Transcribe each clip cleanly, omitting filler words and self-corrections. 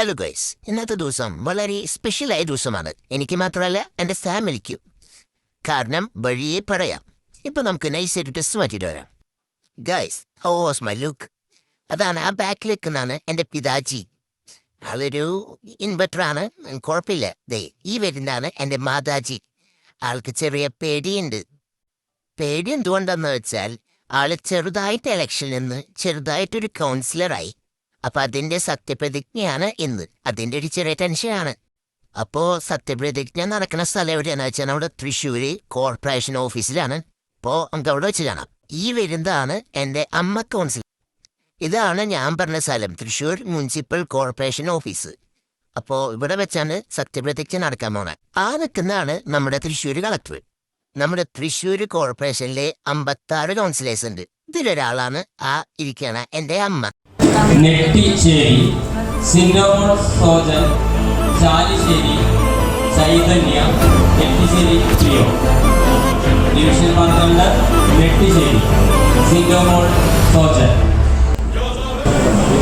Hello guys, ഇന്നത്തെ ദിവസം വളരെ സ്പെഷ്യലായ ദിവസമാണ്. എനിക്ക് മാത്രമല്ല എൻ്റെ ഫാമിലിക്കും. കാരണം വഴിയെ പറയാം. ഇപ്പൊ നമുക്ക് നൈസായിട്ട് ടെസ്റ്റ് മാറ്റിയിട്ട് വരാം. Guys, how was my look? അതാണ് ആ ബാക്കിൽ നിൽക്കുന്നതാണ് എൻ്റെ പിതാജി. ആളൊരു ഇൻവെർട്ടറാണ്, കുഴപ്പമില്ല. ദേ ഈ വരുന്നതാണ് എൻ്റെ മാതാജി. ആൾക്ക് ചെറിയ പേടിയുണ്ട്. പേടി എന്തുകൊണ്ടെന്ന് വെച്ചാൽ ആള് ചെറുതായിട്ട് ഇലക്ഷനിൽ നിന്ന് ചെറുതായിട്ടൊരു കൗൺസിലറായി. അപ്പൊ അതിന്റെ സത്യപ്രതിജ്ഞയാണ് ഇന്ന്. അതിന്റെ ഒരു ചെറിയ ടെൻഷനാണ്. അപ്പോ സത്യപ്രതിജ്ഞ നടക്കുന്ന സ്ഥലം എവിടെയാണെന്ന് വെച്ചാൽ നമ്മുടെ തൃശ്ശൂര് കോർപ്പറേഷൻ ഓഫീസിലാണ്. അപ്പോ നമുക്ക് അവിടെ വെച്ച് കാണാം. ഈ വരുന്നതാണ് എൻ്റെ അമ്മ കൗൺസിൽ. ഇതാണ് ഞാൻ പറഞ്ഞ സ്ഥലം, തൃശ്ശൂർ മുനിസിപ്പൽ കോർപ്പറേഷൻ ഓഫീസ്. അപ്പോ ഇവിടെ വെച്ചാണ് സത്യപ്രതിജ്ഞ നടക്കാൻ പോണെ. ആ നിൽക്കുന്നതാണ് നമ്മുടെ തൃശ്ശൂർ കളക്ടർ. നമ്മുടെ തൃശ്ശൂർ കോർപ്പറേഷനിലെ 56 കൗൺസിലേഴ്സ് ഉണ്ട്. ഇതിലൊരാളാണ് ആ ഇരിക്കണ എൻ്റെ അമ്മ. നെട്ടിശ്ശേരി, സിന്നോമോൾ സോജൻ, ചാലിശ്ശേരി, ചൈതന്യ, നെട്ടിശ്ശേരി പ്രിയോ. ഡിവിഷൻ 12 നെട്ടിശ്ശേരി, സിന്നോമോൾ സോജൻ.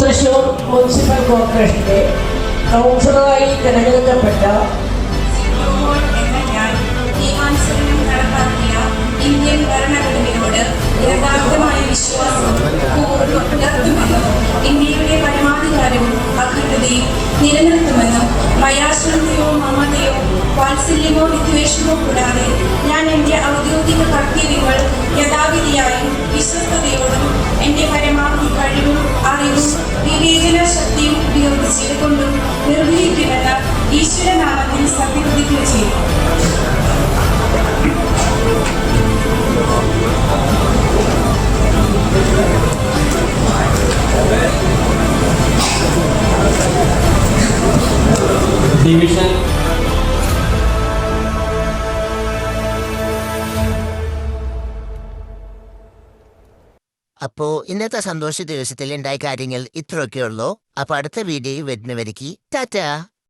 തൃശ്ശൂർ മുനിസിപ്പൽ കോർപ്പറേഷന്റെ കൗൺസിലറായി തിരഞ്ഞെടുക്കപ്പെട്ട ഇന്ത്യൻ ഭരണഘടനയോട് യഥാർത്ഥമായ വിശ്വാസം പുലർത്തുമെന്നും ഇന്ത്യയുടെ പരമാധികാരവും അഖണ്ഡതയും നിലനിർത്തുമെന്നും ഭയാശ്രദ്ധയോ മമതയോ വാത്സല്യമോ വിദ്വേഷമോ കൂടാതെ ഞാൻ എൻ്റെ ഔദ്യോഗിക കർത്തവ്യങ്ങൾ യഥാവിധിയായും വിശ്വസ്തയോടും എൻ്റെ പരമാവധി കഴിവും അറിവും വിവേചന ശക്തിയും ഉപയോഗിച്ചതുകൊണ്ടും നിർവഹിക്കുമെന്ന് ഈശ്വരനാമത്തിൽ സത്യപ്രതിജ്ഞ ചെയ്തു. ഡിവിഷൻ അപ്പോ ഇന്നത്തെ സന്തോഷ ദിവസത്തിൽ ഉണ്ടായ കാര്യങ്ങൾ ഇത്രയൊക്കെയുള്ളൂ. അപ്പൊ അടുത്ത വീഡിയോ വരുന്നവർക്ക് ടാറ്റാ.